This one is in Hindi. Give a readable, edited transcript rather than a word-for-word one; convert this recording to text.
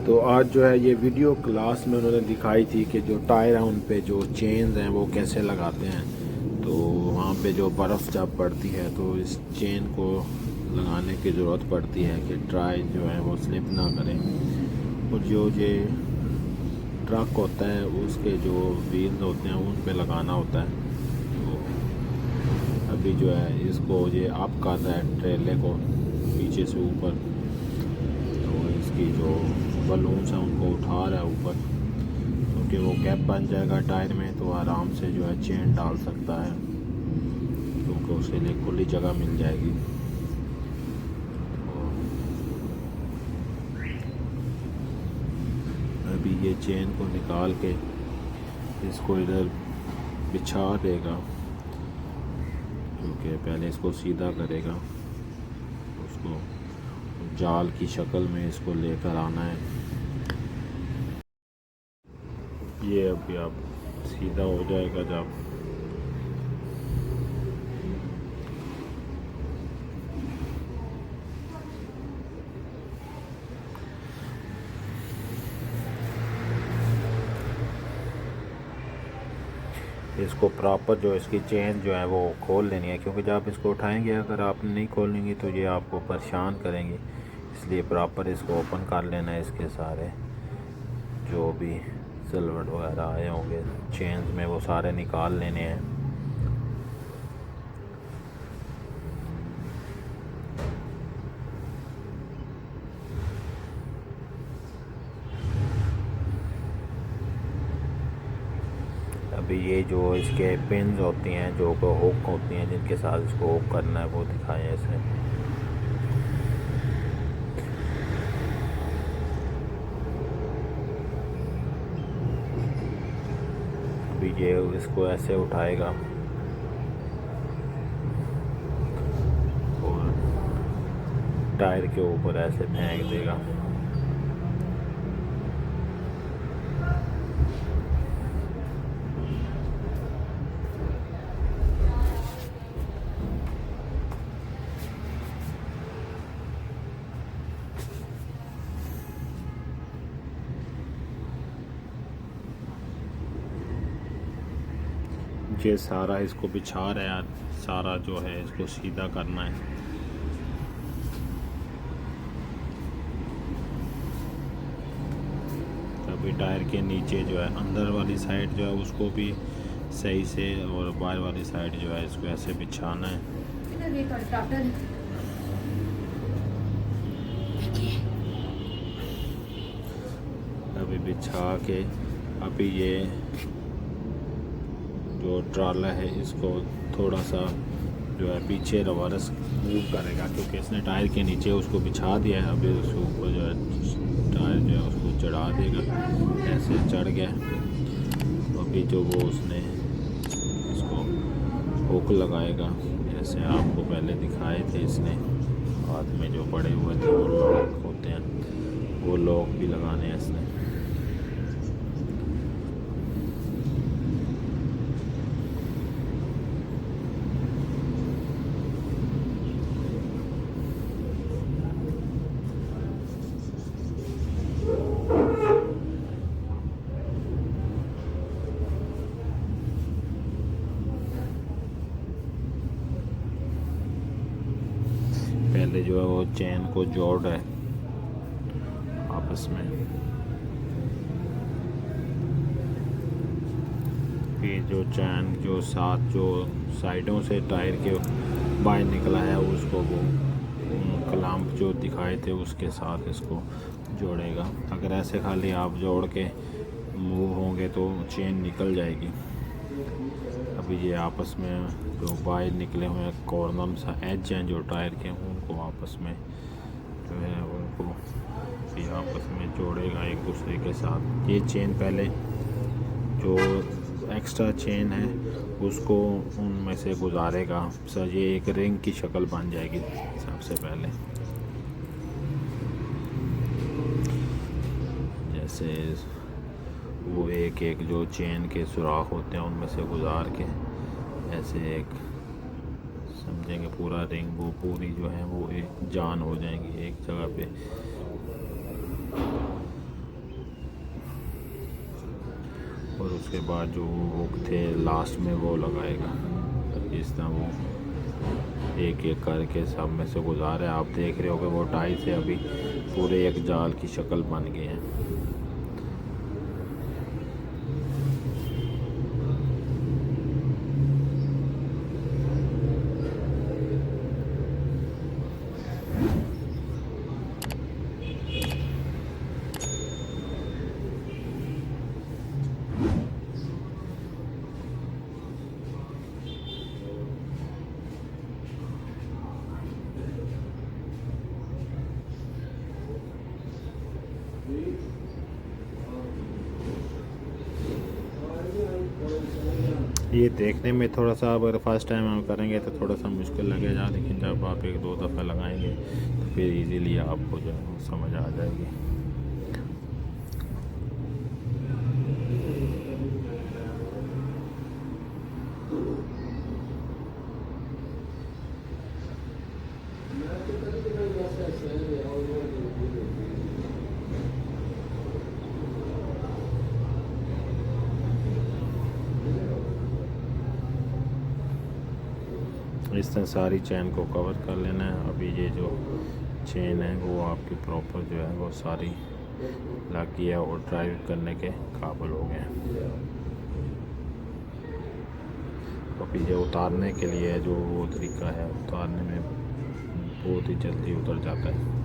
तो आज जो है ये वीडियो क्लास में उन्होंने दिखाई थी कि जो टायर हैं उन पे जो चेन्स हैं वो कैसे लगाते हैं। तो वहाँ पे जो बर्फ़ जब पड़ती है तो इस चेन को लगाने की ज़रूरत पड़ती है कि टायर जो है वो स्लिप ना करें। और जो ये ट्रक होता है उसके जो व्हील्स होते हैं उन पे लगाना होता है। तो अभी जो है इसको ये अप कर रहा है ट्रेले को पीछे से ऊपर। तो इसकी जो बलून्स हैं उनको उठा रहा है ऊपर, क्योंकि वो गैप बन जाएगा टायर में तो आराम से जो है चेन डाल सकता है, क्योंकि उसके लिए खुली जगह मिल जाएगी। अभी ये चेन को निकाल के इसको इधर बिछा देगा, क्योंकि पहले इसको सीधा करेगा, उसको जाल की शक्ल में इसको लेकर आना है। ये अभी आप सीधा हो जाएगा जब इसको प्रॉपर जो इसकी चेन जो है वो खोल लेनी है, क्योंकि जब आप इसको उठाएंगे अगर आप नहीं खोलेंगे तो ये आपको परेशान करेंगे। इसलिए प्रॉपर इसको ओपन कर लेना है। इसके सारे जो भी सिलवट वगैरह आए होंगे चेन्स में वो सारे निकाल लेने हैं। अभी ये जो इसके पिन्स होती हैं जो हुक होती हैं जिनके साथ इसको हुक करना है वो दिखाएं इसमें। अभी ये इसको ऐसे उठाएगा और टायर के ऊपर ऐसे फेंक देगा। ये सारा इसको बिछा रहा है, सारा जो है इसको सीधा करना है। अभी टायर के नीचे जो है अंदर वाली साइड जो है उसको भी सही से और बाहर वाली साइड जो है इसको ऐसे बिछाना है। अभी बिछा के अभी ये जो ट्राला है इसको थोड़ा सा जो है पीछे रिवर्स मूव करेगा, क्योंकि इसने टायर के नीचे उसको बिछा दिया है। अभी उसके ऊपर जो है टायर जो है उसको चढ़ा देगा, ऐसे चढ़ गया। अभी जो वो उसने इसको हुक लगाएगा, जैसे आपको पहले दिखाए थे इसने हाथ में जो पड़े हुए थे वो लॉक होते हैं, वो लॉक भी लगाने हैं इसने। पहले जो है वो चेन को जोड़ रहा है आपस में, फिर जो चैन जो साथ जो साइडों से टायर के बाहर निकला है उसको वो क्लैंप जो दिखाए थे उसके साथ इसको जोड़ेगा। अगर ऐसे खाली आप जोड़ के मूव होंगे तो चेन निकल जाएगी। अभी ये आपस में जो बाहर निकले हुए हैं कॉर्नर सा एज हैं जो टायर के उनको आपस में जो है उनको ये आपस में जोड़ेगा एक दूसरे के साथ। ये चेन पहले जो एक्स्ट्रा चेन है उसको उनमें से गुजारेगा, सर ये एक रिंग की शक्ल बन जाएगी। सबसे पहले जैसे वो एक एक जो चेन के सुराख होते हैं उनमें से गुजार के ऐसे एक समझेंगे पूरा रिंग, वो पूरी जो है वो एक जान हो जाएंगी एक जगह पे। उसके बाद जो हुक थे लास्ट में वो लगाएगा। इस तरह वो एक एक करके सब में से गुजारे। आप देख रहे हो कि वो टाई से अभी पूरे एक जाल की शक्ल बन गए हैं। ये देखने में थोड़ा सा, अगर फर्स्ट टाइम हम करेंगे तो थोड़ा सा मुश्किल लगेगा, लेकिन जब आप एक दो दफ़ा लगाएंगे तो फिर इजीली आपको जो है समझ आ जाएगी। इस तरह सारी चेन को कवर कर लेना है। अभी ये जो चेन है वो आपकी प्रॉपर जो है वो सारी लग गई है और ड्राइव करने के काबिल हो गए हैं। अभी ये उतारने के लिए जो वो तरीका है, उतारने में बहुत ही जल्दी उतर जाता है।